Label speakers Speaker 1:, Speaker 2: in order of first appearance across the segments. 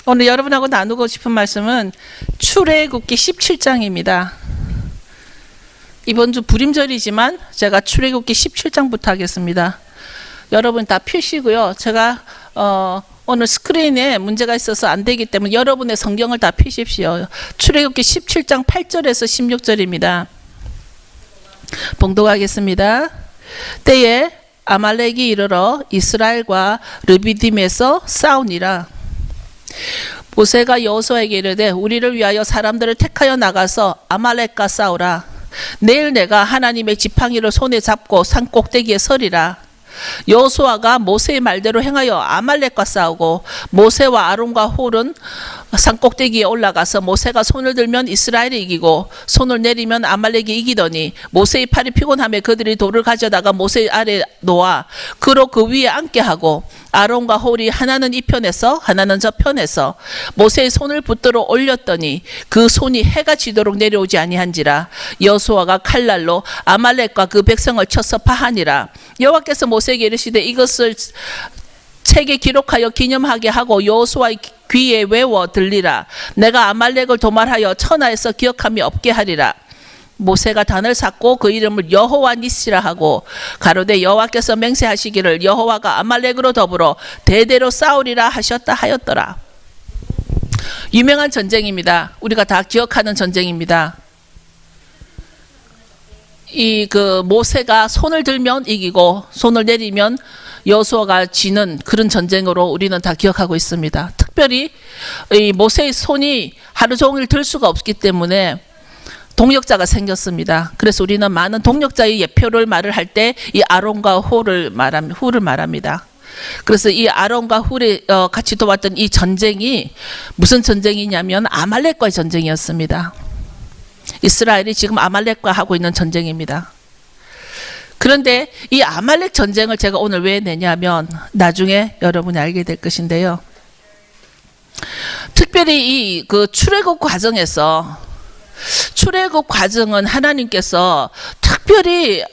Speaker 1: 오늘 여러분하고 나누고 싶은 말씀은 출애굽기 17장입니다. 이번 주 불임절이지만 제가 출애굽기 17장부터 하겠습니다. 여러분 다 펴시고요. 제가 오늘 스크린에 문제가 있어서 안 되기 때문에 여러분의 성경을 다 펴십시오. 출애굽기 17장 8절에서 16절입니다. 봉독하겠습니다. 때에 아말렉이 이르러 이스라엘과 르비딤에서 싸우니라. 모세가 여호수아에게 이르되 우리를 위하여 사람들을 택하여 나가서 아말렉과 싸우라. 내일 내가 하나님의 지팡이를 손에 잡고 산 꼭대기에 서리라. 여호수아가 모세의 말대로 행하여 아말렉과 싸우고 모세와 아론과 홀은 산 꼭대기에 올라가서 모세가 손을 들면 이스라엘이 이기고 손을 내리면 아말렉이 이기더니 모세의 팔이 피곤하며 그들이 돌을 가져다가 모세 아래 놓아 그로 그 위에 앉게 하고 아론과 홀이 하나는 이 편에서 하나는 저 편에서 모세의 손을 붙들어 올렸더니 그 손이 해가 지도록 내려오지 아니한지라. 여호수아가 칼날로 아말렉과 그 백성을 쳐서 파하니라. 여호와께서 모세에게 이르시되 이것을 책에 기록하여 기념하게 하고 여호수아의 귀에 외워 들리라. 내가 아말렉을 도말하여 천하에서 기억함이 없게 하리라. 모세가 단을 샀고 그 이름을 여호와 니시라 하고 가로되 여호와께서 맹세하시기를 여호와가 아말렉으로 더불어 대대로 싸우리라 하셨다 하였더라. 유명한 전쟁입니다. 우리가 다 기억하는 전쟁입니다. 모세가 손을 들면 이기고 손을 내리면 여호수아가 지는 그런 전쟁으로 우리는 다 기억하고 있습니다. 특별히 이 모세의 손이 하루 종일 들 수가 없기 때문에 동력자가 생겼습니다. 그래서 우리는 많은 동력자의 예표를 말을 할 때 이 아론과 홀을 말합니다. 그래서 이 아론과 홀이 같이 도왔던 이 전쟁이 무슨 전쟁이냐면 아말렉과의 전쟁이었습니다. 이스라엘이 지금 아말렉과 하고 있는 전쟁입니다. 그런데 이 아말렉 전쟁을 제가 오늘 왜 내냐면 나중에 여러분이 알게 될 것인데요. 특별히 이 출애굽 과정은 하나님께서 특별히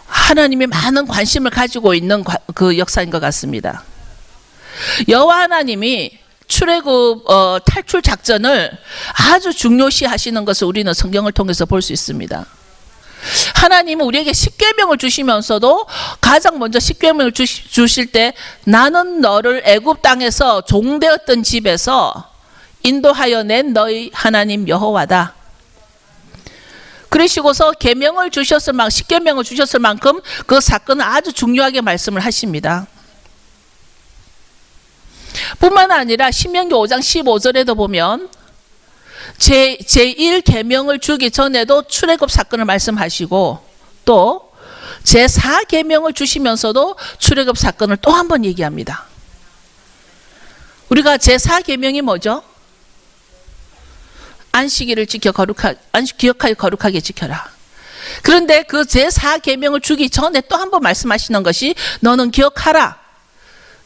Speaker 1: 하나님이 많은 관심을 가지고 있는 그 역사인 것 같습니다. 여호와 하나님이 출애굽 탈출 작전을 아주 중요시 하시는 것을 우리는 성경을 통해서 볼 수 있습니다. 하나님은 우리에게 십계명을 주시면서도 가장 먼저 십계명을 주실 때 나는 너를 애굽 땅에서 종되었던 집에서 인도하여 낸 너희 하나님 여호와다. 그러시고서 계명을 주셨을 만큼 십계명을 주셨을 만큼 그 사건은 아주 중요하게 말씀을 하십니다. 뿐만 아니라 신명기 5장 15절에도 보면 제1계명을 주기 전에도 출애굽 사건을 말씀하시고 또 제4계명을 주시면서도 출애굽 사건을 또 한 번 얘기합니다. 우리가 제4계명이 뭐죠? 안식일을 기억하여 거룩하게 지켜라. 그런데 그 제4계명을 주기 전에 또 한 번 말씀하시는 것이 너는 기억하라.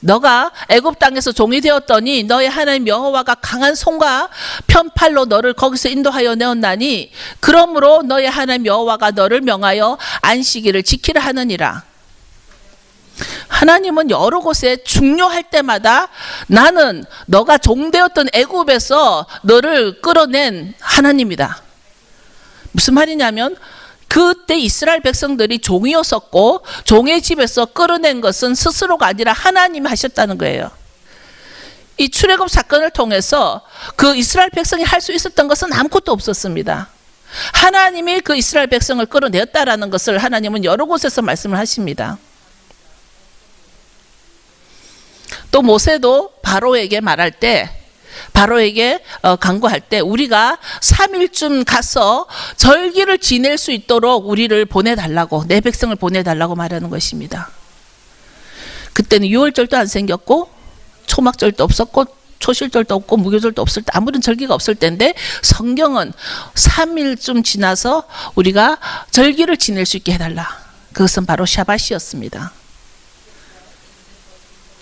Speaker 1: 너가 애굽 땅에서 종이 되었더니 너의 하나님 여호와가 강한 손과 편팔로 너를 거기서 인도하여 내었나니 그러므로 너의 하나님 여호와가 너를 명하여 안식일을 지키라 하느니라. 하나님은 여러 곳에 중요할 때마다 나는 너가 종되었던 애굽에서 너를 끌어낸 하나님이다. 무슨 말이냐면 그때 이스라엘 백성들이 종이었었고 종의 집에서 끌어낸 것은 스스로가 아니라 하나님이 하셨다는 거예요. 이 출애굽 사건을 통해서 그 이스라엘 백성이 할 수 있었던 것은 아무것도 없었습니다. 하나님이 그 이스라엘 백성을 끌어내었다라는 것을 하나님은 여러 곳에서 말씀을 하십니다. 또 모세도 바로에게 말할 때 바로에게 간구할 때 우리가 3일쯤 가서 절기를 지낼 수 있도록 우리를 보내달라고 내 백성을 보내달라고 말하는 것입니다. 그때는 유월절도 안 생겼고 초막절도 없었고 초실절도 없고 무교절도 없을 때 아무런 절기가 없을 때인데 성경은 3일쯤 지나서 우리가 절기를 지낼 수 있게 해달라. 그것은 바로 샤밧이었습니다.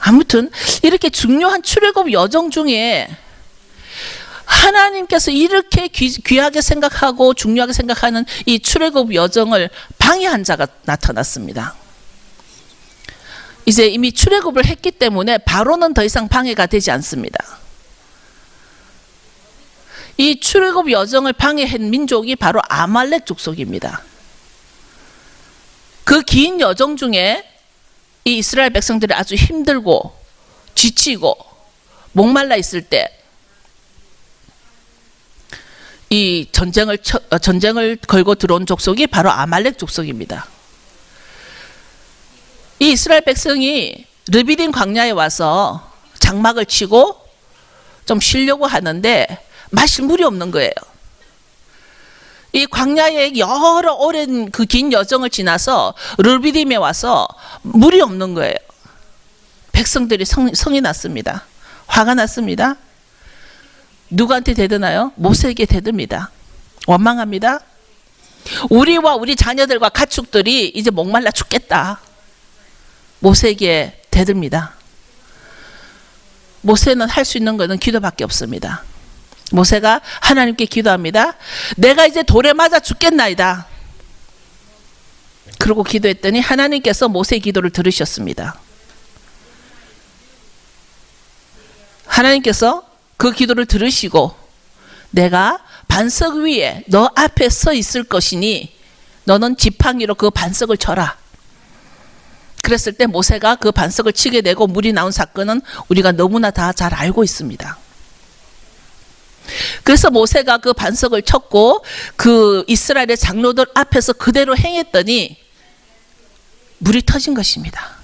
Speaker 1: 아무튼 이렇게 중요한 출애굽 여정 중에 하나님께서 이렇게 귀하게 생각하고 중요하게 생각하는 이 출애굽 여정을 방해한 자가 나타났습니다. 이제 이미 출애굽을 했기 때문에 바로는 더 이상 방해가 되지 않습니다. 이 출애굽 여정을 방해한 민족이 바로 아말렉 족속입니다. 그 긴 여정 중에 이 이스라엘 백성들이 아주 힘들고 지치고 목말라 있을 때 이 전쟁을 걸고 들어온 족속이 바로 아말렉 족속입니다. 이 이스라엘 백성이 르비딤 광야에 와서 장막을 치고 좀 쉬려고 하는데 마실 물이 없는 거예요. 이 광야에 여러 오랜 그 긴 여정을 지나서 르비딤에 와서 물이 없는 거예요. 백성들이 성이 났습니다. 화가 났습니다. 누구한테 대드나요? 모세에게 대듭니다. 원망합니다. 우리와 우리 자녀들과 가축들이 이제 목말라 죽겠다. 모세에게 대듭니다. 모세는 할 수 있는 것은 기도밖에 없습니다. 모세가 하나님께 기도합니다. 내가 이제 돌에 맞아 죽겠나이다. 그러고 기도했더니 하나님께서 모세의 기도를 들으셨습니다. 하나님께서 그 기도를 들으시고 내가 반석 위에 너 앞에 서 있을 것이니 너는 지팡이로 그 반석을 쳐라. 그랬을 때 모세가 그 반석을 치게 되고 물이 나온 사건은 우리가 너무나 다 잘 알고 있습니다. 그래서 모세가 그 반석을 쳤고 그 이스라엘의 장로들 앞에서 그대로 행했더니 물이 터진 것입니다.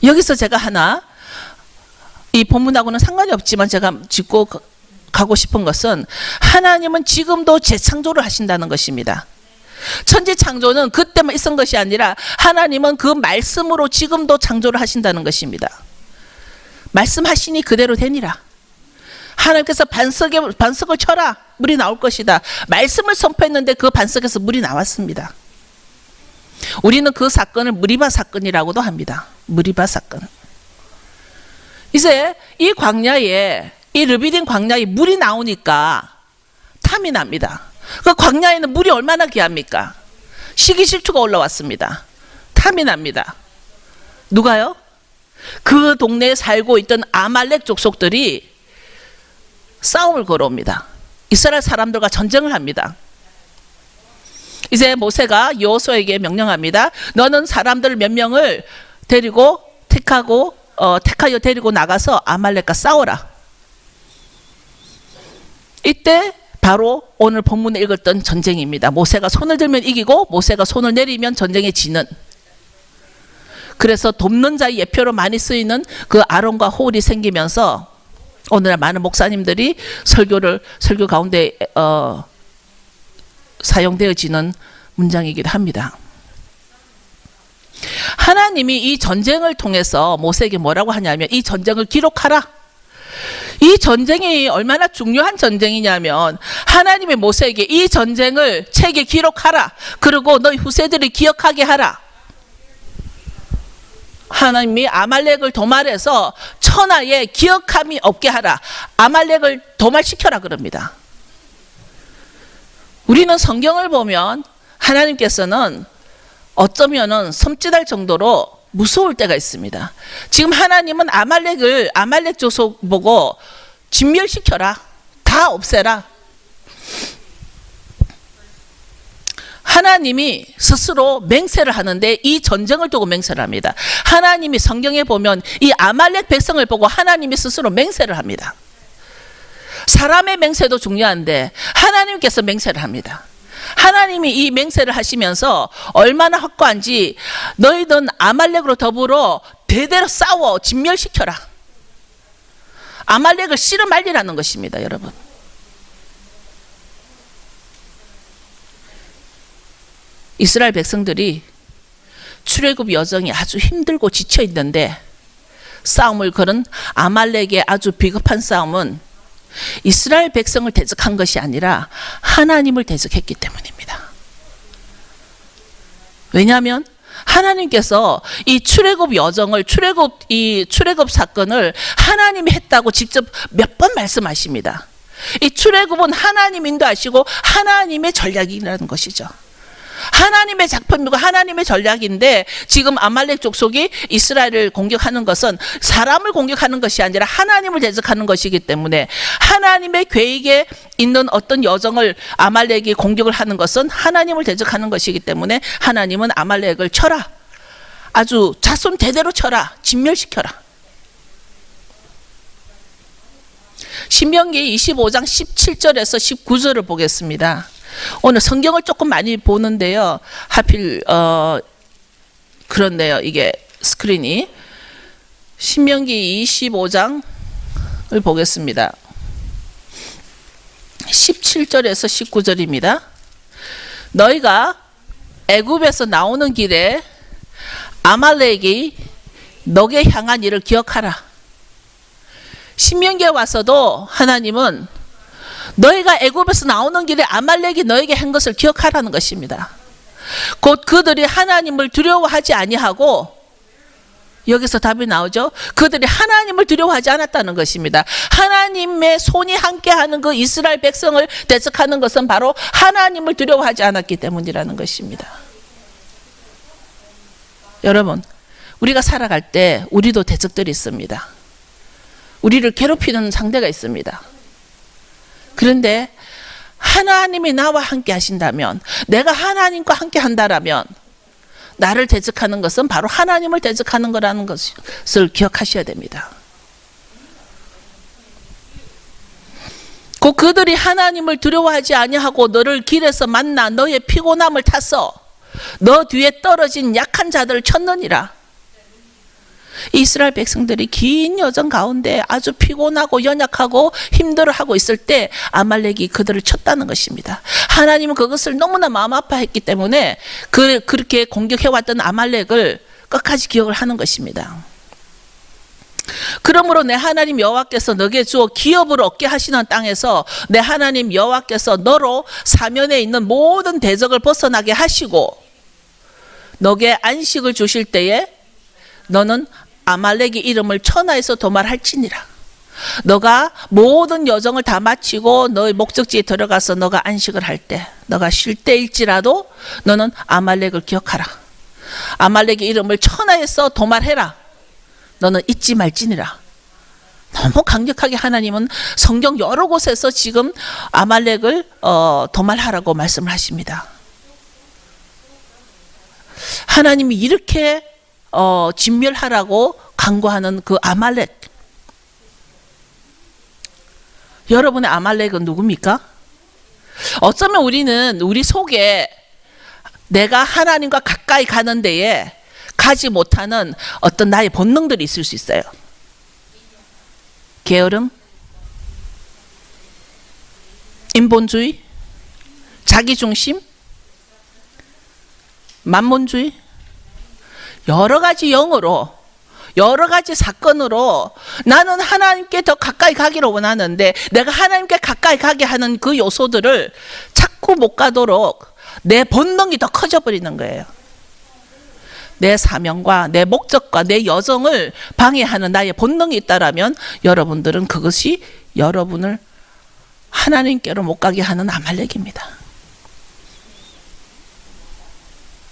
Speaker 1: 여기서 제가 하나 이 본문하고는 상관이 없지만 제가 짚고 가고 싶은 것은 하나님은 지금도 재창조를 하신다는 것입니다. 천지 창조는 그때만 있은 것이 아니라 하나님은 그 말씀으로 지금도 창조를 하신다는 것입니다. 말씀하시니 그대로 되니라. 하나님께서 반석을 쳐라. 물이 나올 것이다. 말씀을 선포했는데 그 반석에서 물이 나왔습니다. 우리는 그 사건을 무리바 사건이라고도 합니다. 무리바 사건. 이제 이 광야에 이 르비딤 광야에 물이 나오니까 탐이 납니다. 그 광야에는 물이 얼마나 귀합니까? 시기질투가 올라왔습니다. 탐이 납니다. 누가요? 그 동네에 살고 있던 아말렉 족속들이 싸움을 걸어옵니다. 이스라엘 사람들과 전쟁을 합니다. 이제 모세가 여호수아에게 명령합니다. 너는 사람들 몇 명을 택하여 데리고 나가서 아말렉과 싸워라. 이때 바로 오늘 본문에 읽었던 전쟁입니다. 모세가 손을 들면 이기고 모세가 손을 내리면 전쟁에 지는. 그래서 돕는 자의 예표로 많이 쓰이는 그 아론과 홀이 생기면서 오늘날 많은 목사님들이 설교 가운데 사용되어지는 문장이기도 합니다. 하나님이 이 전쟁을 통해서 모세에게 뭐라고 하냐면 이 전쟁을 기록하라. 이 전쟁이 얼마나 중요한 전쟁이냐면 하나님이 모세에게 이 전쟁을 책에 기록하라. 그리고 너희 후세들이 기억하게 하라. 하나님이 아말렉을 도말해서 천하에 기억함이 없게 하라. 아말렉을 도말시켜라 그럽니다. 우리는 성경을 보면 하나님께서는 어쩌면은 섬찟할 정도로 무서울 때가 있습니다. 지금 하나님은 아말렉 족속 보고 진멸시켜라. 다 없애라. 하나님이 스스로 맹세를 하는데 이 전쟁을 두고 맹세를 합니다. 하나님이 성경에 보면 이 아말렉 백성을 보고 하나님이 스스로 맹세를 합니다. 사람의 맹세도 중요한데 하나님께서 맹세를 합니다. 하나님이 이 맹세를 하시면서 얼마나 확고한지 너희는 아말렉으로 더불어 대대로 싸워 진멸시켜라. 아말렉을 씨를 말리라는 것입니다, 여러분. 이스라엘 백성들이 출애굽 여정이 아주 힘들고 지쳐 있는데 싸움을 걸은 아말렉의 아주 비겁한 싸움은 이스라엘 백성을 대적한 것이 아니라 하나님을 대적했기 때문입니다. 왜냐하면 하나님께서 이 출애굽 여정을 출애굽 사건을 하나님이 했다고 직접 몇 번 말씀하십니다. 이 출애굽은 하나님 인도하시고 하나님의 전략이라는 것이죠. 하나님의 작품이고 하나님의 전략인데 지금 아말렉 족속이 이스라엘을 공격하는 것은 사람을 공격하는 것이 아니라 하나님을 대적하는 것이기 때문에 하나님의 계획에 있는 어떤 여정을 아말렉이 공격을 하는 것은 하나님을 대적하는 것이기 때문에 하나님은 아말렉을 쳐라. 아주 자손 대대로 쳐라. 진멸시켜라. 신명기 25장 17절에서 19절을 보겠습니다. 오늘 성경을 조금 많이 보는데요. 하필 그렇네요. 이게 스크린이. 신명기 25장을 보겠습니다. 17절에서 19절입니다. 너희가 애굽에서 나오는 길에 아말렉이 너게 향한 일을 기억하라. 신명기에 와서도 하나님은 너희가 애굽에서 나오는 길에 아말렉이 너에게 한 것을 기억하라는 것입니다. 곧 그들이 하나님을 두려워하지 아니하고, 여기서 답이 나오죠. 그들이 하나님을 두려워하지 않았다는 것입니다. 하나님의 손이 함께하는 그 이스라엘 백성을 대적하는 것은 바로 하나님을 두려워하지 않았기 때문이라는 것입니다. 여러분, 우리가 살아갈 때 우리도 대적들이 있습니다. 우리를 괴롭히는 상대가 있습니다. 그런데 하나님이 나와 함께 하신다면, 내가 하나님과 함께 한다라면 나를 대적하는 것은 바로 하나님을 대적하는 거라는 것을 기억하셔야 됩니다. 곧 그들이 하나님을 두려워하지 아니하고 너를 길에서 만나 너의 피곤함을 타서 너 뒤에 떨어진 약한 자들을 쳤느니라. 이스라엘 백성들이 긴 여정 가운데 아주 피곤하고 연약하고 힘들어하고 있을 때 아말렉이 그들을 쳤다는 것입니다. 하나님은 그것을 너무나 마음 아파했기 때문에 그렇게 공격해왔던 아말렉을 끝까지 기억을 하는 것입니다. 그러므로 내 하나님 여호와께서 너에게 주어 기업을 얻게 하시는 땅에서 내 하나님 여호와께서 너로 사면에 있는 모든 대적을 벗어나게 하시고 너에게 안식을 주실 때에 너는 아말렉의 이름을 천하에서 도말할지니라. 너가 모든 여정을 다 마치고 너의 목적지에 들어가서 너가 안식을 할 때, 너가 쉴 때일지라도 너는 아말렉을 기억하라. 아말렉의 이름을 천하에서 도말해라. 너는 잊지 말지니라. 너무 강력하게 하나님은 성경 여러 곳에서 지금 아말렉을 도말하라고 말씀을 하십니다. 하나님이 이렇게 진멸하라고 강구하는 그 아말렉. 여러분의 아말렉은 누굽니까? 어쩌면 우리는 우리 속에 내가 하나님과 가까이 가는 데에 가지 못하는 어떤 나의 본능들이 있을 수 있어요. 게으름, 인본주의, 자기중심, 만몬주의, 여러 가지 영으로, 여러 가지 사건으로 나는 하나님께 더 가까이 가기를 원하는데 내가 하나님께 가까이 가게 하는 그 요소들을 자꾸 못 가도록 내 본능이 더 커져 버리는 거예요. 내 사명과 내 목적과 내 여정을 방해하는 나의 본능이 있다라면 여러분들은 그것이 여러분을 하나님께로 못 가게 하는 아말렉입니다.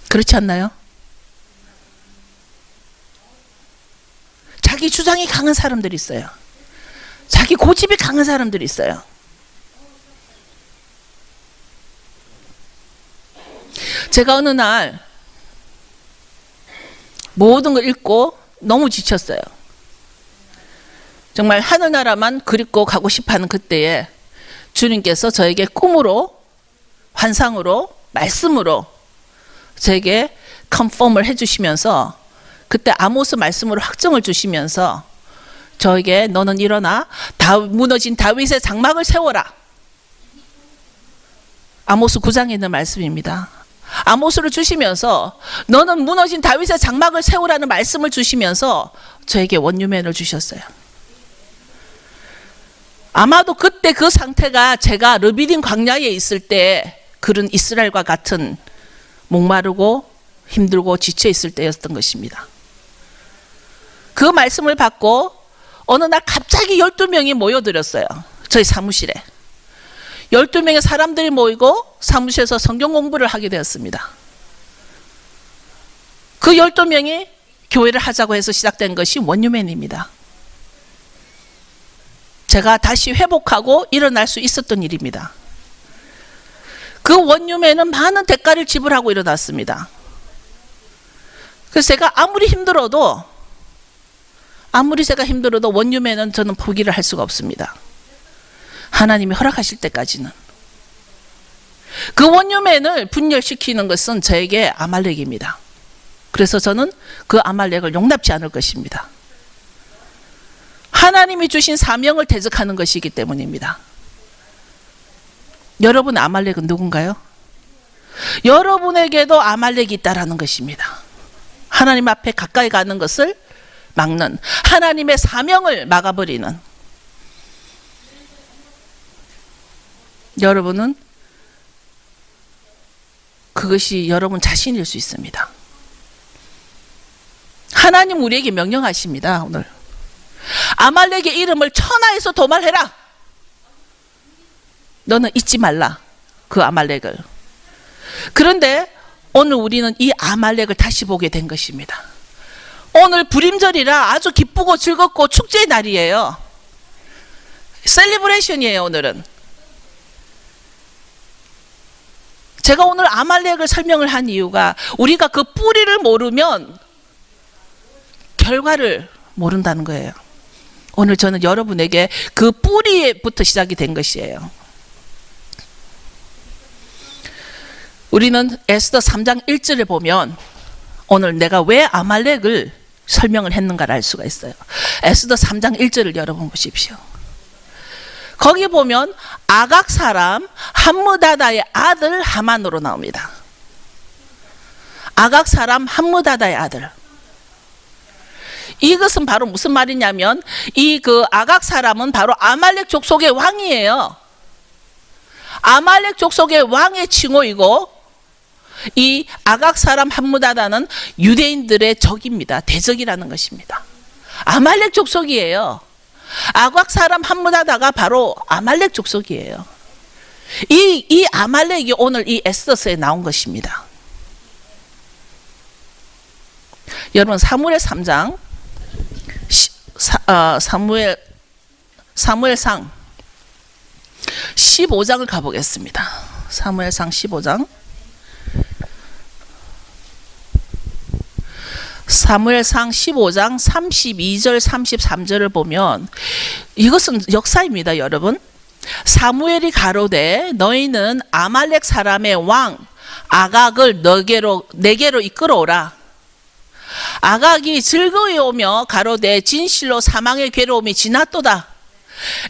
Speaker 1: 그렇지 않나요? 자기 주장이 강한 사람들이 있어요. 자기 고집이 강한 사람들이 있어요. 제가 어느 날 모든 걸 읽고 너무 지쳤어요. 정말 하늘나라만 그립고 가고 싶어하는 그때에 주님께서 저에게 꿈으로, 환상으로, 말씀으로 저에게 컨펌을 해주시면서 그때 아모스 말씀으로 확정을 주시면서 저에게 너는 일어나 무너진 다윗의 장막을 세워라. 아모스 9장에 있는 말씀입니다. 아모스를 주시면서 너는 무너진 다윗의 장막을 세우라는 말씀을 주시면서 저에게 원유맨을 주셨어요. 아마도 그때 그 상태가 제가 르비딤 광야에 있을 때 그런 이스라엘과 같은 목마르고 힘들고 지쳐 있을 때였던 것입니다. 그 말씀을 받고 어느 날 갑자기 12명이 모여들었어요. 저희 사무실에. 12명의 사람들이 모이고 사무실에서 성경 공부를 하게 되었습니다. 그 12명이 교회를 하자고 해서 시작된 것이 원유맨입니다. 제가 다시 회복하고 일어날 수 있었던 일입니다. 그 원유맨은 많은 대가를 지불하고 일어났습니다. 그래서 제가 아무리 제가 힘들어도 원유맨은 저는 포기를 할 수가 없습니다. 하나님이 허락하실 때까지는. 그 원유맨을 분열시키는 것은 저에게 아말렉입니다. 그래서 저는 그 아말렉을 용납지 않을 것입니다. 하나님이 주신 사명을 대적하는 것이기 때문입니다. 여러분, 아말렉은 누군가요? 여러분에게도 아말렉이 있다라는 것입니다. 하나님 앞에 가까이 가는 것을 막는, 하나님의 사명을 막아버리는, 여러분은 그것이 여러분 자신일 수 있습니다. 하나님 우리에게 명령하십니다. 오늘 아말렉의 이름을 천하에서 도말해라. 너는 잊지 말라, 그 아말렉을. 그런데 오늘 우리는 이 아말렉을 다시 보게 된 것입니다. 오늘 불임절이라 아주 기쁘고 즐겁고 축제의 날이에요. 셀리브레이션이에요. 오늘은 제가 오늘 아말렉을 설명을 한 이유가, 우리가 그 뿌리를 모르면 결과를 모른다는 거예요. 오늘 저는 여러분에게 그 뿌리부터 시작이 된 것이에요. 우리는 에스더 3장 1절을 보면 오늘 내가 왜 아말렉을 설명을 했는가를 알 수가 있어요. 에스더 3장 1절을 여러분 보십시오. 거기 보면 아각 사람 함므다다의 아들 하만으로 나옵니다. 아각 사람 함므다다의 아들. 이것은 바로 무슨 말이냐면, 이 그 아각 사람은 바로 아말렉 족속의 왕이에요. 아말렉 족속의 왕의 칭호이고, 이 아각 사람 함므다다는 유대인들의 적입니다. 대적이라는 것입니다. 아말렉 족속이에요. 아각 사람 함므다다가 바로 아말렉 족속이에요. 이 아말렉이 오늘 이 에스더서에 나온 것입니다. 여러분, 사무엘 3장 사무엘상 15장을 가보겠습니다. 사무엘상 15장. 사무엘상 15장 32절 33절을 보면 이것은 역사입니다. 여러분, 사무엘이 가로되 너희는 아말렉 사람의 왕 아각을 내게로 이끌어오라. 아각이 즐거이 오며 가로되 진실로 사망의 괴로움이 지났도다.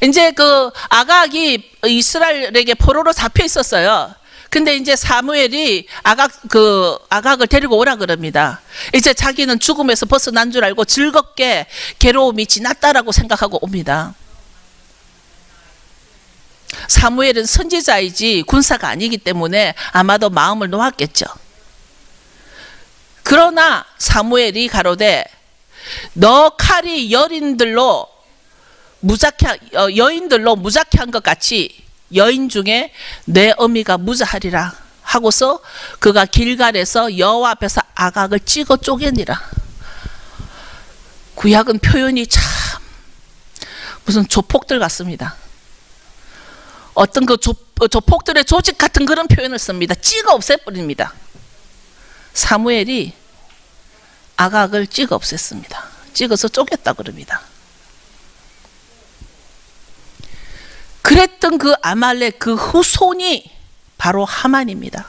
Speaker 1: 이제 그 아각이 이스라엘에게 포로로 잡혀 있었어요. 근데 이제 사무엘이 아각을 데리고 오라 그럽니다. 이제 자기는 죽음에서 벗어난 줄 알고 즐겁게 괴로움이 지났다라고 생각하고 옵니다. 사무엘은 선지자이지 군사가 아니기 때문에 아마도 마음을 놓았겠죠. 그러나 사무엘이 가로되 너 칼이 여인들로 무작해 한 것 같이 여인 중에 내 어미가 무자하리라 하고서 그가 길갈에서 여호와 앞에서 아각을 찍어 쪼개니라. 구약은 표현이 참 무슨 조폭들 같습니다. 어떤 그 조폭들의 조직 같은 그런 표현을 씁니다. 찍어 없애버립니다. 사무엘이 아각을 찍어 없앴습니다. 찍어서 쪼갰다 그럽니다. 그랬던 그 아말렉 그 후손이 바로 하만입니다.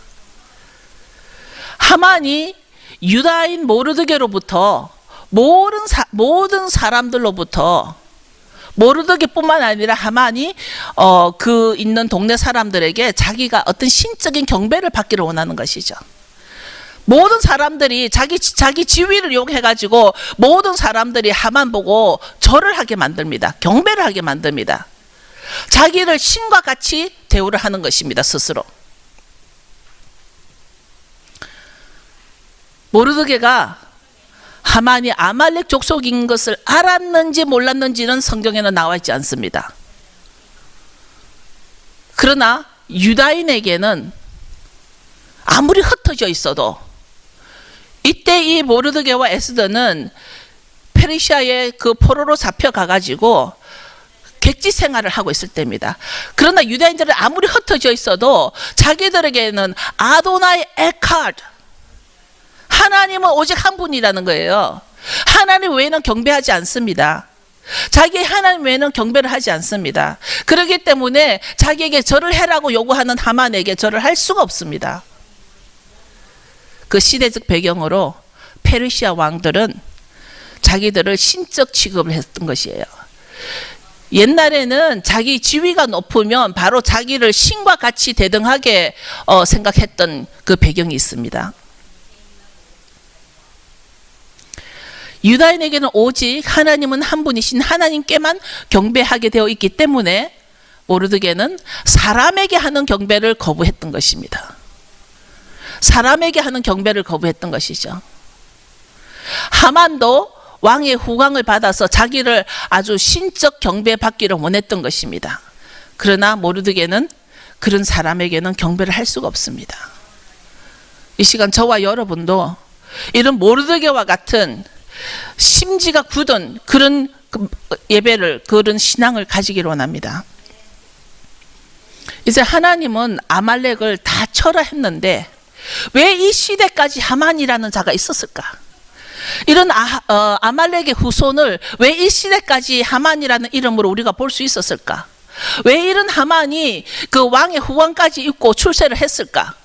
Speaker 1: 하만이 유다인 모르드게로부터 모든 사람들로부터, 모르드게뿐만 아니라 하만이 그 있는 동네 사람들에게 자기가 어떤 신적인 경배를 받기를 원하는 것이죠. 모든 사람들이 자기 지위를 이용해가지고 모든 사람들이 하만 보고 절을 하게 만듭니다. 경배를 하게 만듭니다. 자기를 신과 같이 대우를 하는 것입니다. 스스로. 모르드게가 하만이 아말렉 족속인 것을 알았는지 몰랐는지는 성경에는 나와 있지 않습니다. 그러나 유다인에게는 아무리 흩어져 있어도 이때 이 모르드게와 에스더는 페르시아의 그 포로로 잡혀가가지고 객지 생활을 하고 있을 때입니다. 그러나 유다인들은 아무리 흩어져 있어도 자기들에게는 아도나이 에카드, 하나님은 오직 한 분이라는 거예요. 하나님 외에는 경배하지 않습니다. 자기 하나님 외에는 경배를 하지 않습니다. 그렇기 때문에 자기에게 절을 해라고 요구하는 하만에게 절을 할 수가 없습니다. 그 시대적 배경으로 페르시아 왕들은 자기들을 신적 취급을 했던 것이에요. 옛날에는 자기 지위가 높으면 바로 자기를 신과 같이 대등하게 생각했던 그 배경이 있습니다. 유다인에게는 오직 하나님은 한 분이신 하나님께만 경배하게 되어 있기 때문에 모르드게는 사람에게 하는 경배를 거부했던 것입니다. 사람에게 하는 경배를 거부했던 것이죠. 하만도 왕의 후광을 받아서 자기를 아주 신적 경배받기를 원했던 것입니다. 그러나 모르드게는 그런 사람에게는 경배를 할 수가 없습니다. 이 시간 저와 여러분도 이런 모르드게와 같은 심지가 굳은 그런 예배를, 그런 신앙을 가지기를 원합니다. 이제 하나님은 아말렉을 다 철화했는데 왜 이 시대까지 하만이라는 자가 있었을까? 이런 아말렉의 후손을 왜 이 시대까지 하만이라는 이름으로 우리가 볼 수 있었을까? 왜 이런 하만이 그 왕의 후광까지 입고 출세를 했을까?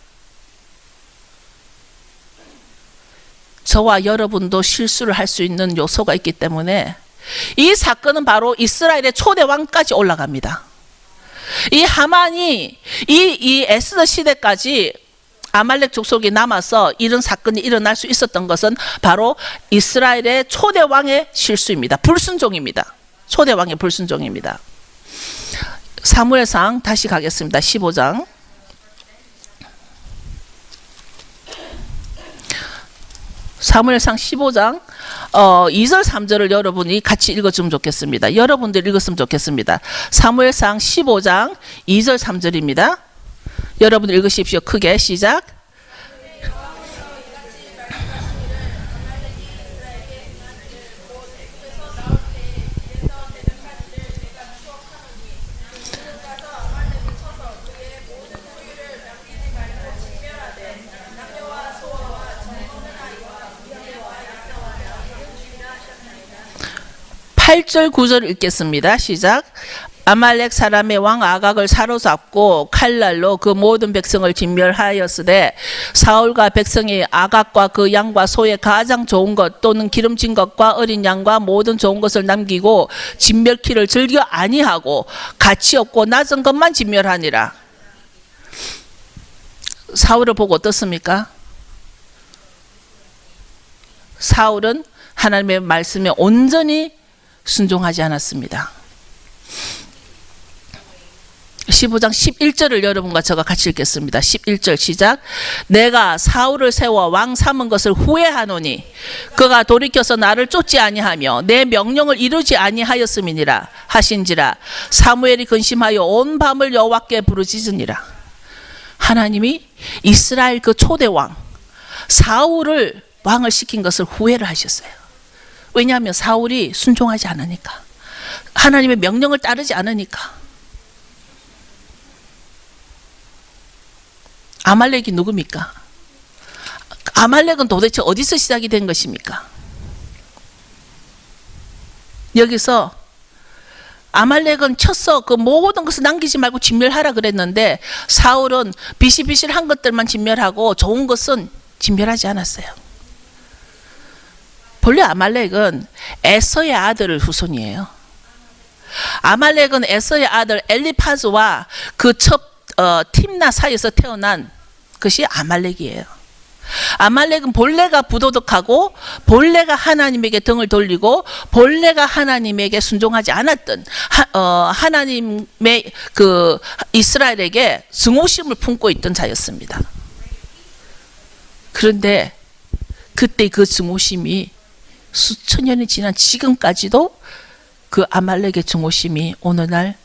Speaker 1: 저와 여러분도 실수를 할 수 있는 요소가 있기 때문에 이 사건은 바로 이스라엘의 초대 왕까지 올라갑니다. 이 하만이 이 에스더 시대까지 아말렉 족속이 남아서 이런 사건이 일어날 수 있었던 것은 바로 이스라엘의 초대 왕의 실수입니다. 불순종입니다. 초대 왕의 불순종입니다. 사무엘상 다시 가겠습니다. 15장. 사무엘상 15장 2절 3절을 여러분이 같이 읽어주면 좋겠습니다. 여러분들 읽었으면 좋겠습니다. 사무엘상 15장 2절 3절입니다. 여러분들 읽으십시오. 크게 시작. 팔 절 9절 읽겠습니다. 시작. 아말렉 사람의 왕 아각을 사로잡고 칼날로 그 모든 백성을 진멸하였으되 사울과 백성이 아각과 그 양과 소의 가장 좋은 것 또는 기름진 것과 어린 양과 모든 좋은 것을 남기고 진멸키를 즐겨 아니하고 가치 없고 낮은 것만 진멸하니라. 사울을 보고 어떻습니까? 사울은 하나님의 말씀에 온전히 순종하지 않았습니다. 15장 11절을 여러분과 저가 같이 읽겠습니다. 11절 시작. 내가 사울을 세워 왕 삼은 것을 후회하노니 그가 돌이켜서 나를 쫓지 아니하며 내 명령을 이루지 아니하였음이니라 하신지라. 사무엘이 근심하여 온 밤을 여호와께 부르짖으니라. 하나님이 이스라엘 그 초대 왕 사울을 왕을 시킨 것을 후회를 하셨어요. 왜냐하면 사울이 순종하지 않으니까, 하나님의 명령을 따르지 않으니까. 아말렉이 누굽니까? 아말렉은 도대체 어디서 시작이 된 것입니까? 여기서 아말렉은 쳤어. 그 모든 것을 남기지 말고 진멸하라 그랬는데 사울은 비실비실한 것들만 진멸하고 좋은 것은 진멸하지 않았어요. 본래 아말렉은 에서의 아들 후손이에요. 아말렉은 에서의 아들 엘리파즈와 그 첩 팀나 사이에서 태어난 것이 아말렉이에요. 아말렉은 본래가 부도덕하고 본래가 하나님에게 등을 돌리고 본래가 하나님에게 순종하지 않았던 하나님의 그 이스라엘에게 증오심을 품고 있던 자였습니다. 그런데 그때 그 증오심이 수천 년이 지난 지금까지도 그 아말렉의 증오심이 오늘날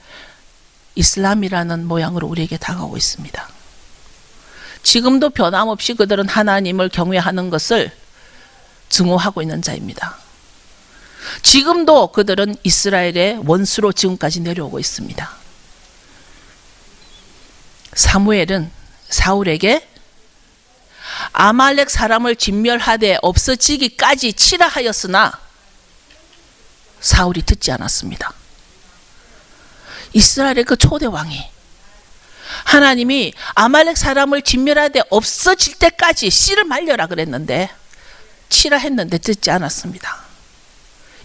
Speaker 1: 이슬람이라는 모양으로 우리에게 다가오고 있습니다. 지금도 변함없이 그들은 하나님을 경외하는 것을 증오하고 있는 자입니다. 지금도 그들은 이스라엘의 원수로 지금까지 내려오고 있습니다. 사무엘은 사울에게 아말렉 사람을 진멸하되 없어지기까지 치라 하였으나 사울이 듣지 않았습니다. 이스라엘의 그 초대 왕이 하나님이 아말렉 사람을 진멸하되 없어질 때까지 씨를 말려라 그랬는데 치라 했는데 듣지 않았습니다.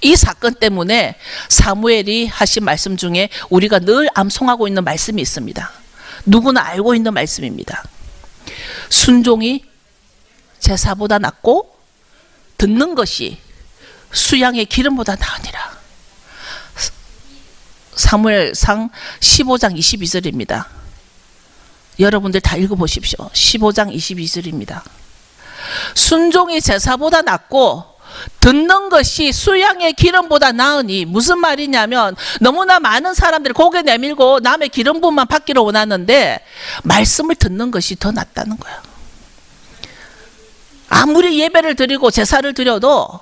Speaker 1: 이 사건 때문에 사무엘이 하신 말씀 중에 우리가 늘 암송하고 있는 말씀이 있습니다. 누구나 알고 있는 말씀입니다. 순종이 제사보다 낫고 듣는 것이 수양의 기름보다 나으니라. 사무엘상 15장 22절입니다. 여러분들 다 읽어보십시오. 15장 22절입니다. 순종이 제사보다 낫고 듣는 것이 수양의 기름보다 나으니, 무슨 말이냐면 너무나 많은 사람들이 고개 내밀고 남의 기름 부음만 받기를 원하는데 말씀을 듣는 것이 더 낫다는 거예요. 아무리 예배를 드리고 제사를 드려도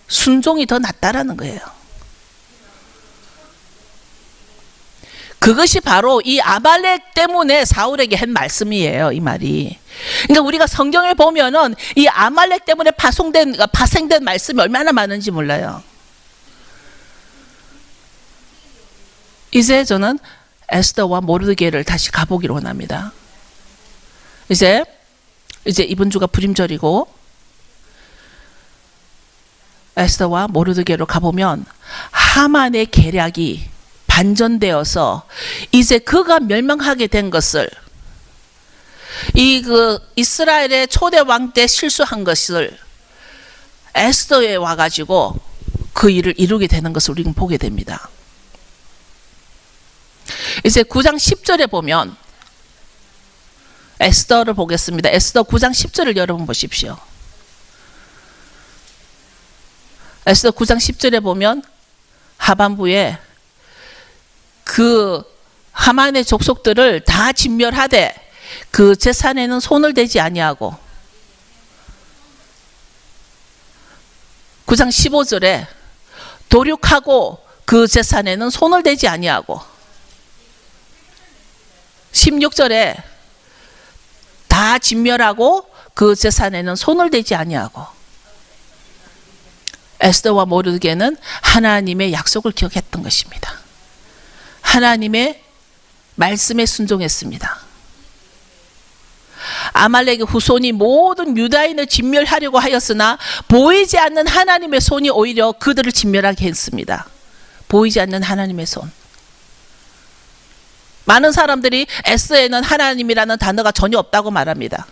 Speaker 1: 순종이 더 낫다라는 거예요. 그것이 바로 이 아말렉 때문에 사울에게 한 말씀이에요, 이 말이. 그러니까 우리가 성경을 보면은 이 아말렉 때문에 파생된 말씀이 얼마나 많은지 몰라요. 이제 저는 에스더와 모르드게를 다시 가보기를 원합니다. 이제 이번 주가 불임절이고 에스더와 모르드게로 가보면 하만의 계략이 반전되어서 이제 그가 멸망하게 된 것을, 이스라엘의 초대 왕 때 실수한 것을 에스더에 와가지고 그 일을 이루게 되는 것을 우리는 보게 됩니다. 이제 9장 10절에 보면 에스더를 보겠습니다. 에스더 9장 10절을 여러분 보십시오. 에스더 9장 10절에 보면 하반부에 그 하만의 족속들을 다 진멸하되 그 재산에는 손을 대지 아니하고, 9장 15절에 도륙하고 그 재산에는 손을 대지 아니하고, 16절에 다 진멸하고 그 재산에는 손을 대지 아니하고, 에스더와 모르드게는 하나님의 약속을 기억했던 것입니다. 하나님의 말씀에 순종했습니다. 아말렉의 후손이 모든 유다인을 진멸하려고 하였으나 보이지 않는 하나님의 손이 오히려 그들을 진멸하게 했습니다. 보이지 않는 하나님의 손. 많은 사람들이 에스더에는 하나님이라는 단어가 전혀 없다고 말합니다.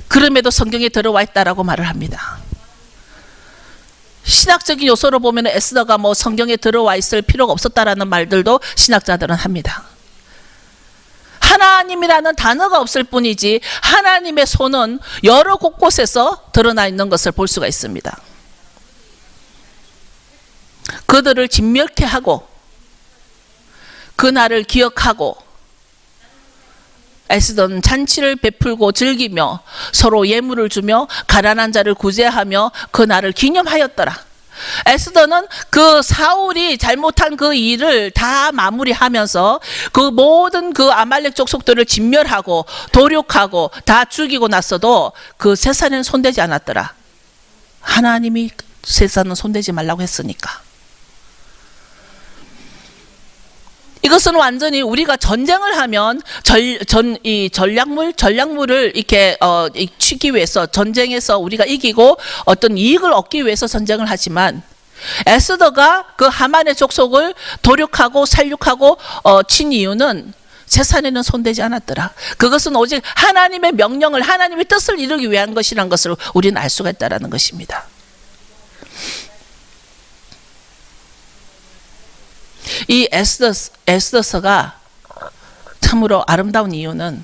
Speaker 1: 그럼에도 성경에 들어와 있다라고 말을 합니다. 신학적인 요소로 보면 에스더가 뭐 성경에 들어와 있을 필요가 없었다라는 말들도 신학자들은 합니다. 하나님이라는 단어가 없을 뿐이지 하나님의 손은 여러 곳곳에서 드러나 있는 것을 볼 수가 있습니다. 그들을 진멸케 하고 그날을 기억하고 에스더는 잔치를 베풀고 즐기며 서로 예물을 주며 가난한 자를 구제하며 그날을 기념하였더라. 에스더는 그 사울이 잘못한 그 일을 다 마무리하면서 그 모든 그 아말렉 족속들을 진멸하고 도륙하고 다 죽이고 났어도 그 세상에는 손대지 않았더라. 하나님이 세상은 손대지 말라고 했으니까. 이것은 완전히 우리가 전쟁을 하면 전략물을 이렇게 치기 위해서, 전쟁에서 우리가 이기고 어떤 이익을 얻기 위해서 전쟁을 하지만, 에스더가 그 하만의 족속을 도륙하고 살육하고 친 이유는 재산에는 손대지 않았더라. 그것은 오직 하나님의 명령을, 하나님의 뜻을 이루기 위한 것이라는 것을 우리는 알 수가 있다는 것입니다. 이 에스더서가 참으로 아름다운 이유는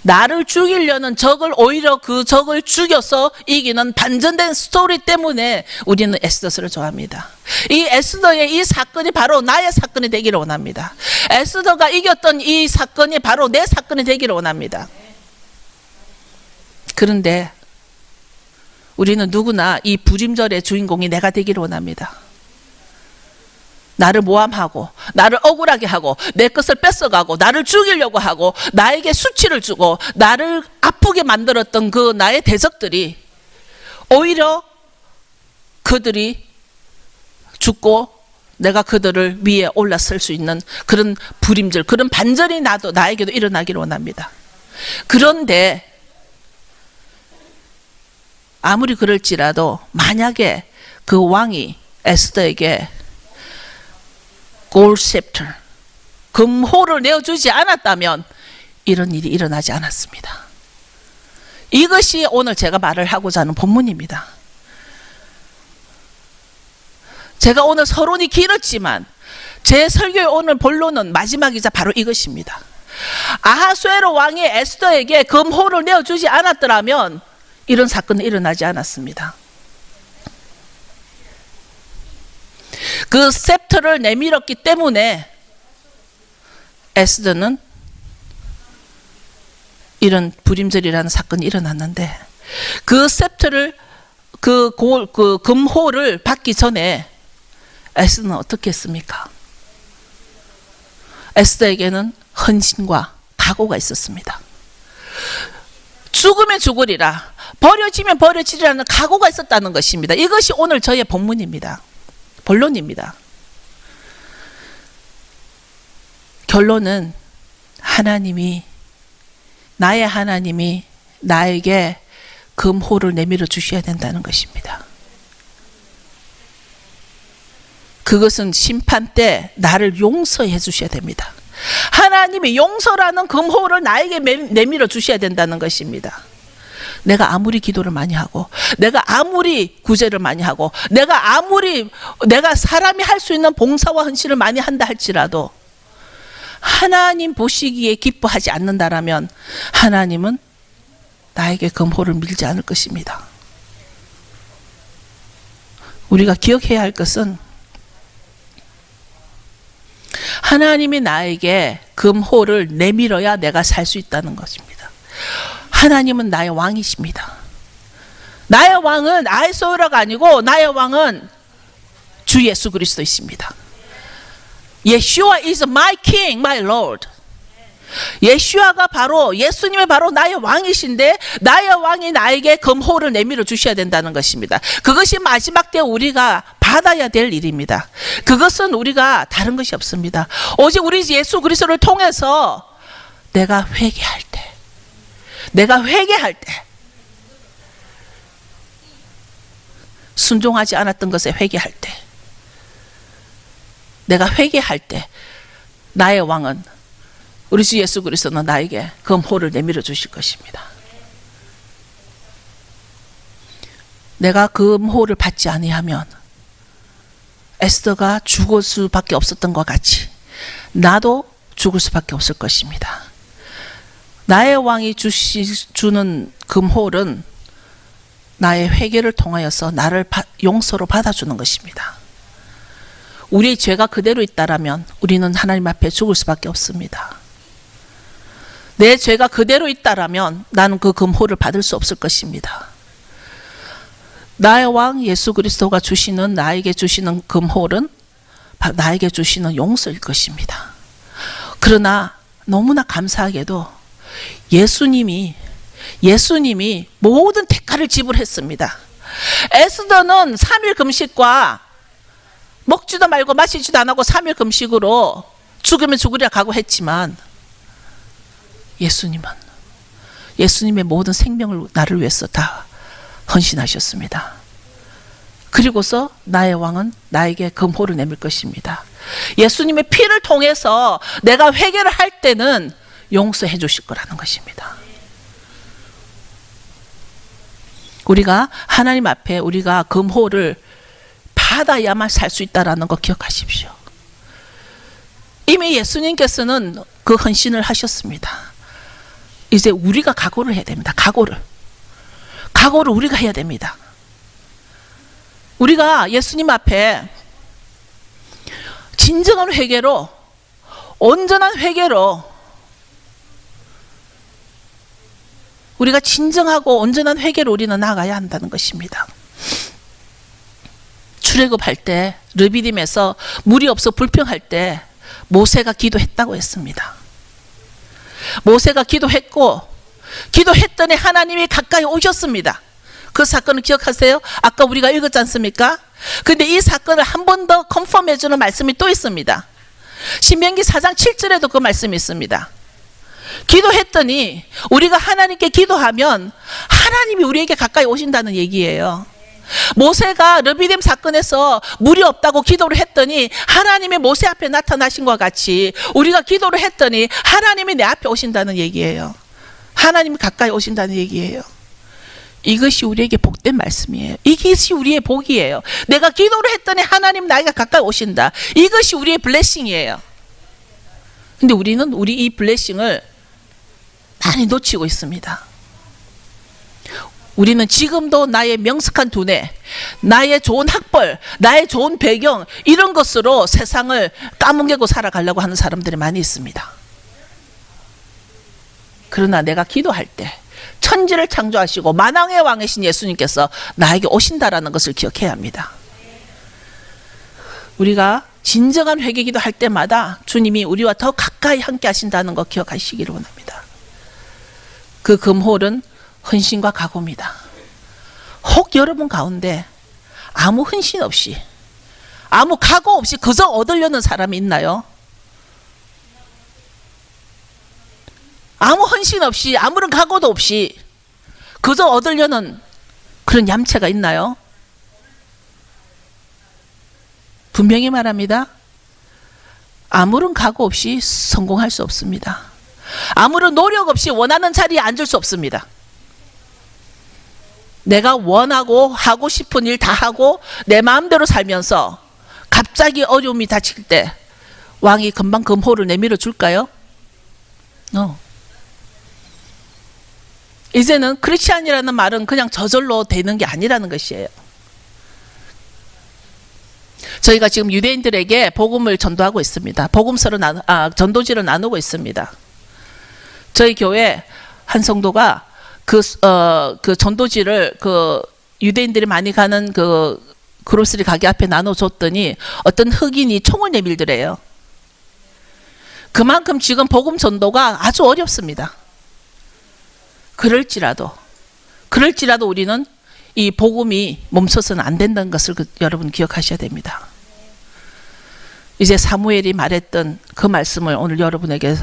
Speaker 1: 나를 죽이려는 적을 오히려 그 적을 죽여서 이기는 반전된 스토리 때문에 우리는 에스더서를 좋아합니다. 이 에스더의 이 사건이 바로 나의 사건이 되기를 원합니다. 에스더가 이겼던 이 사건이 바로 내 사건이 되기를 원합니다. 그런데 우리는 누구나 이 부림절의 주인공이 내가 되기를 원합니다. 나를 모함하고 나를 억울하게 하고 내 것을 뺏어가고 나를 죽이려고 하고 나에게 수치를 주고 나를 아프게 만들었던 그 나의 대적들이 오히려 그들이 죽고 내가 그들을 위에 올라설 수 있는 그런 부림절, 그런 반절이 나에게도 일어나기를 원합니다. 그런데 아무리 그럴지라도 만약에 그 왕이 에스더에게 골드 셉터, 금호를 내어주지 않았다면 이런 일이 일어나지 않았습니다. 이것이 오늘 제가 말을 하고자 하는 본문입니다. 제가 오늘 서론이 길었지만 제 설교의 오늘 본론은 마지막이자 바로 이것입니다. 아하수에로 왕이 에스더에게 금호를 내어주지 않았더라면 이런 사건은 일어나지 않았습니다. 그 셉터를 내밀었기 때문에 에스더는 이런 부림절이라는 사건이 일어났는데, 그 셉터를 그 금호를 받기 전에 에스더는 어떻게 했습니까? 에스더에게는 헌신과 각오가 있었습니다. 죽으면 죽으리라, 버려지면 버려지리라는 각오가 있었다는 것입니다. 이것이 오늘 저의 본문입니다. 본론입니다. 결론은 나의 하나님이 나에게 금호를 내밀어 주셔야 된다는 것입니다. 그것은 심판 때 나를 용서해 주셔야 됩니다. 하나님이 용서라는 금호를 나에게 내밀어 주셔야 된다는 것입니다. 내가 아무리 기도를 많이 하고, 내가 아무리 구제를 많이 하고, 내가 사람이 할 수 있는 봉사와 헌신을 많이 한다 할지라도 하나님 보시기에 기뻐하지 않는다라면 하나님은 나에게 금호를 밀지 않을 것입니다. 우리가 기억해야 할 것은 하나님이 나에게 금호를 내밀어야 내가 살 수 있다는 것입니다. 하나님은 나의 왕이십니다. 나의 왕은 아하수에로가 아니고 나의 왕은 주 예수 그리스도이십니다. Yeshua is my king, my Lord. 예수아가 바로, 예수님이 바로 나의 왕이신데 나의 왕이 나에게 금호를 내밀어 주셔야 된다는 것입니다. 그것이 마지막 때 우리가 받아야 될 일입니다. 그것은 우리가 다른 것이 없습니다. 오직 우리 예수 그리스도를 통해서 내가 회개할 때 순종하지 않았던 것에 회개할 때, 내가 회개할 때 나의 왕은, 우리 주 예수 그리스도는 나에게 금호를 내밀어 주실 것입니다. 내가 금호를 받지 아니하면 에스더가 죽을 수밖에 없었던 것 같이 나도 죽을 수밖에 없을 것입니다. 나의 왕이 주는 금호는 나의 회개를 통하여서 나를 용서로 받아주는 것입니다. 우리의 죄가 그대로 있다라면 우리는 하나님 앞에 죽을 수밖에 없습니다. 내 죄가 그대로 있다라면 나는 그 금호를 받을 수 없을 것입니다. 나의 왕 예수 그리스도가 나에게 주시는 금호는 나에게 주시는 용서일 것입니다. 그러나 너무나 감사하게도 예수님이 모든 대가를 지불했습니다. 에스더는 3일 금식과 먹지도 말고 마시지도 안 하고 3일 금식으로 죽으면 죽으리라 각오했지만 예수님의 모든 생명을 나를 위해서 다 헌신하셨습니다. 그리고서 나의 왕은 나에게 금호를 내밀 것입니다. 예수님의 피를 통해서 내가 회개를 할 때는 용서해 주실 거라는 것입니다. 우리가 하나님 앞에 우리가 금호를 받아야만 살 수 있다는 거 기억하십시오. 이미 예수님께서는 그 헌신을 하셨습니다. 이제 우리가 각오를 해야 됩니다. 각오를 우리가 해야 됩니다. 우리가 예수님 앞에 진정한 회개로, 온전한 회개로 우리가 진정하고 온전한 회개로 우리는 나아가야 한다는 것입니다. 출애굽할 때 르비딤에서 물이 없어 불평할 때 모세가 기도했다고 했습니다. 모세가 기도했고 기도했더니 하나님이 가까이 오셨습니다. 그 사건을 기억하세요? 아까 우리가 읽었지 않습니까? 근데 이 사건을 한 번 더 컨펌해 주는 말씀이 또 있습니다. 신명기 4장 7절에도 그 말씀이 있습니다. 기도했더니 우리가 하나님께 기도하면 하나님이 우리에게 가까이 오신다는 얘기예요. 모세가 르비딤 사건에서 물이 없다고 기도를 했더니 하나님이 모세 앞에 나타나신 것과 같이 우리가 기도를 했더니 하나님이 내 앞에 오신다는 얘기예요. 하나님이 가까이 오신다는 얘기예요. 이것이 우리에게 복된 말씀이에요. 이것이 우리의 복이에요. 내가 기도를 했더니 하나님 나에게 가까이 오신다. 이것이 우리의 블레싱이에요. 근데 우리는 우리 이 블레싱을 많이 놓치고 있습니다. 우리는 지금도 나의 명석한 두뇌, 나의 좋은 학벌, 나의 좋은 배경 이런 것으로 세상을 까뭉개고 살아가려고 하는 사람들이 많이 있습니다. 그러나 내가 기도할 때 천지를 창조하시고 만왕의 왕이신 예수님께서 나에게 오신다라는 것을 기억해야 합니다. 우리가 진정한 회개기도 할 때마다 주님이 우리와 더 가까이 함께 하신다는 것 기억하시기를 원합니다. 그 금홀은 헌신과 각오입니다. 혹 여러분 가운데 아무 헌신 없이 아무 각오 없이 그저 얻으려는 사람이 있나요? 아무 헌신 없이 아무런 각오도 없이 그저 얻으려는 그런 얌체가 있나요? 분명히 말합니다. 아무런 각오 없이 성공할 수 없습니다. 아무런 노력 없이 원하는 자리에 앉을 수 없습니다. 내가 원하고 하고 싶은 일 다 하고 내 마음대로 살면서 갑자기 어려움이 닥칠 때 왕이 금방 금호를 내밀어 줄까요? 이제는 크리스찬이라는 말은 그냥 저절로 되는 게 아니라는 것이에요. 저희가 지금 유대인들에게 복음을 전도하고 있습니다. 복음서를 전도지를 나누고 있습니다. 저희 교회 한 성도가 그 전도지를 유대인들이 많이 가는 그로스리 가게 앞에 나눠줬더니 어떤 흑인이 총을 내밀더래요. 그만큼 지금 복음 전도가 아주 어렵습니다. 그럴지라도 우리는 이 복음이 멈춰서는 안 된다는 것을 여러분 기억하셔야 됩니다. 이제 사무엘이 말했던 그 말씀을 오늘 여러분에게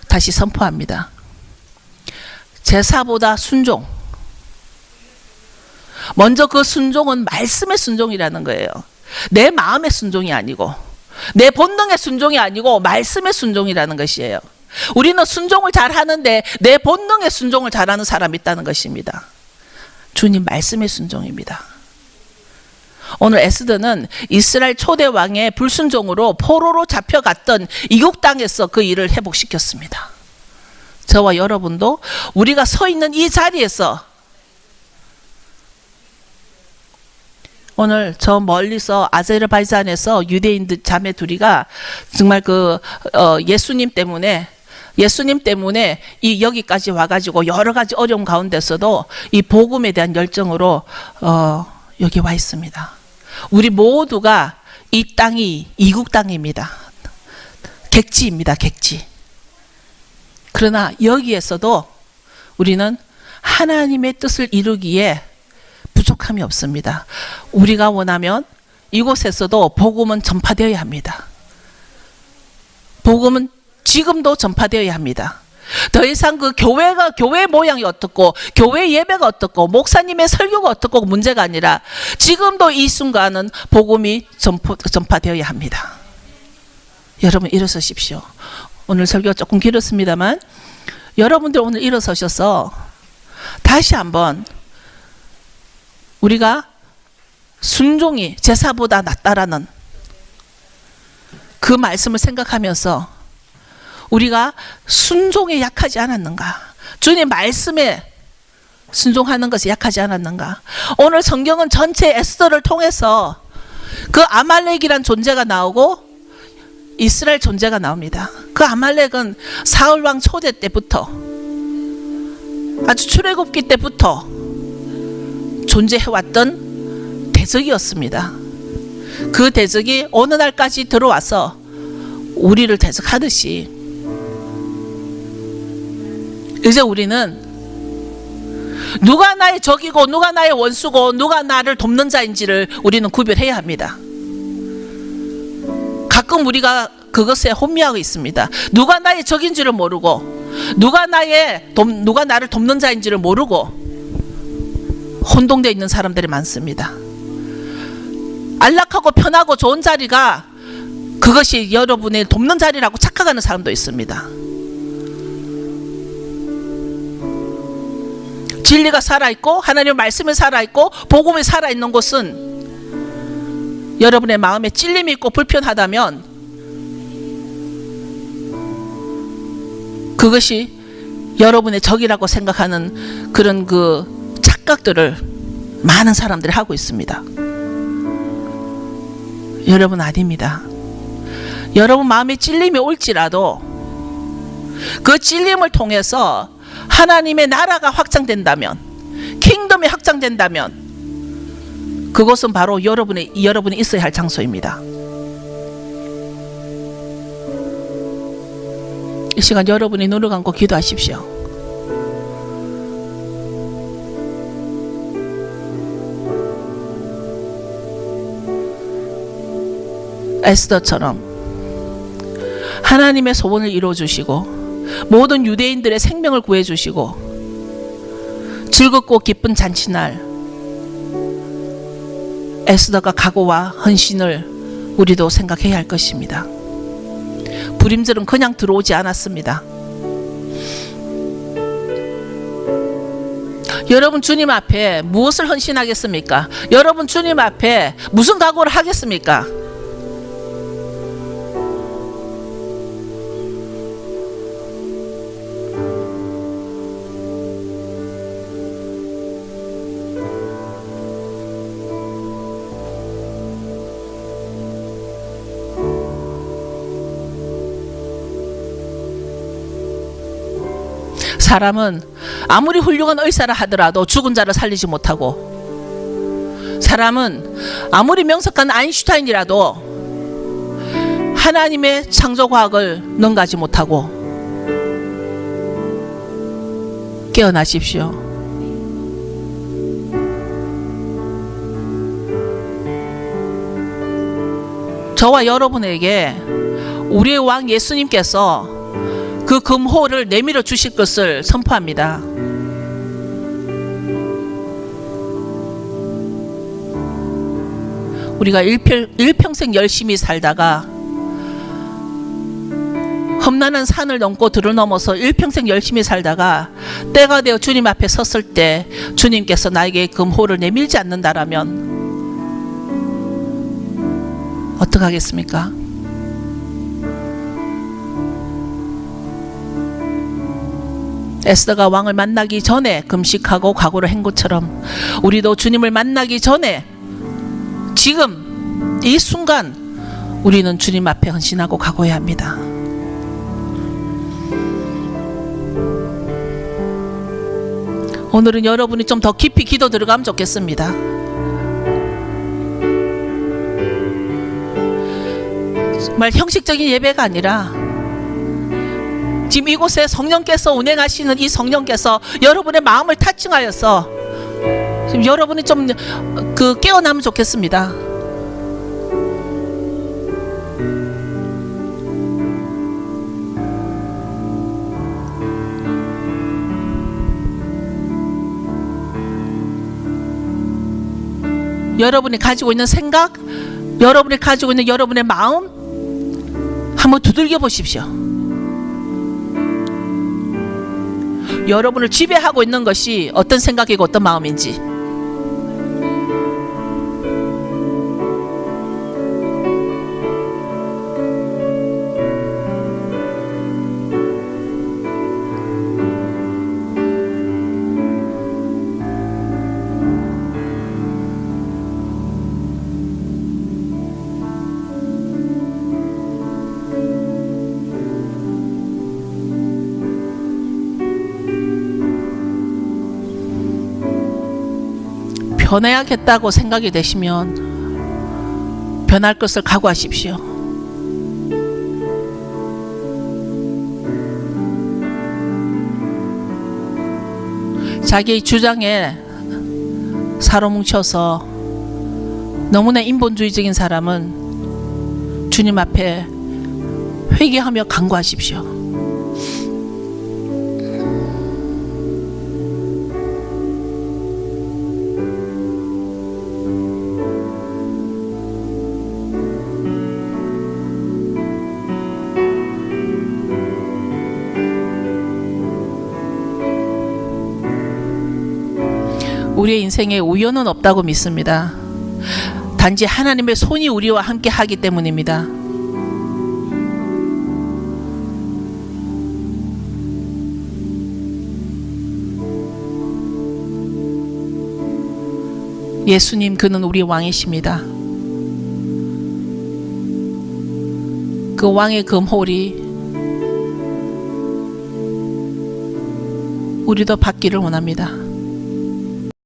Speaker 1: 다시 선포합니다. 제사보다 순종. 먼저 그 순종은 말씀의 순종이라는 거예요. 내 마음의 순종이 아니고 내 본능의 순종이 아니고 말씀의 순종이라는 것이에요. 우리는 순종을 잘 하는데 내 본능의 순종을 잘하는 사람이 있다는 것입니다. 주님 말씀의 순종입니다. 오늘 에스더는 이스라엘 초대 왕의 불순종으로 포로로 잡혀갔던 이국 땅에서 그 일을 회복시켰습니다. 저와 여러분도 우리가 서 있는 이 자리에서 오늘 저 멀리서 아제르바이잔에서 유대인들 자매 둘이가 정말 예수님 때문에 이 여기까지 와가지고 여러 가지 어려움 가운데서도 이 복음에 대한 열정으로 여기 와 있습니다. 우리 모두가 이 땅이 이국 땅입니다. 객지입니다. 객지. 그러나 여기에서도 우리는 하나님의 뜻을 이루기에 부족함이 없습니다. 우리가 원하면 이곳에서도 복음은 전파되어야 합니다. 복음은 지금도 전파되어야 합니다. 더 이상 교회 모양이 어떻고 교회 예배가 어떻고 목사님의 설교가 어떻고 문제가 아니라 지금도 이 순간은 복음이 전파되어야 합니다. 여러분 일어서십시오. 오늘 설교가 조금 길었습니다만 여러분들 오늘 일어서셔서 다시 한번 우리가 순종이 제사보다 낫다라는 그 말씀을 생각하면서 우리가 순종에 약하지 않았는가? 주님 말씀에 순종하는 것에 약하지 않았는가? 오늘 성경은 전체 에스더를 통해서 그 아말렉이란 존재가 나오고 이스라엘 존재가 나옵니다. 그 아말렉은 사울 왕 초대 때부터 아주 출애굽기 때부터 존재해왔던 대적이었습니다. 그 대적이 어느 날까지 들어와서 우리를 대적하듯이 이제 우리는 누가 나의 적이고 누가 나의 원수고 누가 나를 돕는 자인지를 우리는 구별해야 합니다. 가끔 우리가 그것에 혼미하고 있습니다. 누가 나의 적인지를 모르고 누가 나를 돕는 자인지를 모르고 혼동되어 있는 사람들이 많습니다. 안락하고 편하고 좋은 자리가 그것이 여러분의 돕는 자리라고 착각하는 사람도 있습니다. 진리가 살아있고 하나님의 말씀이 살아있고 복음이 살아있는 곳은 여러분의 마음에 찔림이 있고 불편하다면 그것이 여러분의 적이라고 생각하는 그런 그 착각들을 많은 사람들이 하고 있습니다. 여러분 아닙니다. 여러분 마음에 찔림이 올지라도 그 찔림을 통해서 하나님의 나라가 확장된다면, 킹덤이 확장된다면 그것은 바로 여러분이 있어야 할 장소입니다. 이 시간 여러분이 눈을 감고 기도하십시오. 에스더처럼 하나님의 소원을 이루어주시고 모든 유대인들의 생명을 구해주시고 즐겁고 기쁜 잔치날 에스더가 각오와 헌신을 우리도 생각해야 할 것입니다. 불임들은 그냥 들어오지 않았습니다. 여러분 주님 앞에 무엇을 헌신하겠습니까? 여러분 주님 앞에 무슨 각오를 하겠습니까? 사람은 아무리 훌륭한 의사라 하더라도 죽은 자를 살리지 못하고, 사람은 아무리 명석한 아인슈타인이라도 하나님의 창조과학을 능가하지 못하고. 깨어나십시오. 저와 여러분에게 우리의 왕 예수님께서 그 금호를 내밀어 주실 것을 선포합니다. 우리가 일평생 열심히 살다가 험난한 산을 넘고 들을 넘어서 일평생 열심히 살다가 때가 되어 주님 앞에 섰을 때 주님께서 나에게 금호를 내밀지 않는다라면 어떡하겠습니까? 에스더가 왕을 만나기 전에 금식하고 각오를 한 것처럼 우리도 주님을 만나기 전에 지금 이 순간 우리는 주님 앞에 헌신하고 각오해야 합니다. 오늘은 여러분이 좀 더 깊이 기도 들어가면 좋겠습니다. 정말 형식적인 예배가 아니라 지금 이곳에 성령께서 운행하시는 이 성령께서 여러분의 마음을 타칭하여서 지금 여러분이 좀 깨어나면 좋겠습니다. 여러분이 가지고 있는 생각, 여러분이 가지고 있는 여러분의 마음 한번 두들겨 보십시오. 여러분을 지배하고 있는 것이 어떤 생각이고 어떤 마음인지. 변해야겠다고 생각이 되시면 변할 것을 각오하십시오. 자기 주장에 사로뭉쳐서 너무나 인본주의적인 사람은 주님 앞에 회개하며 간구하십시오. 우리의 인생에 우연은 없다고 믿습니다. 단지 하나님의 손이 우리와 함께 하기 때문입니다. 예수님, 그는 우리 왕이십니다. 그 왕의 금홀이 우리도 받기를 원합니다.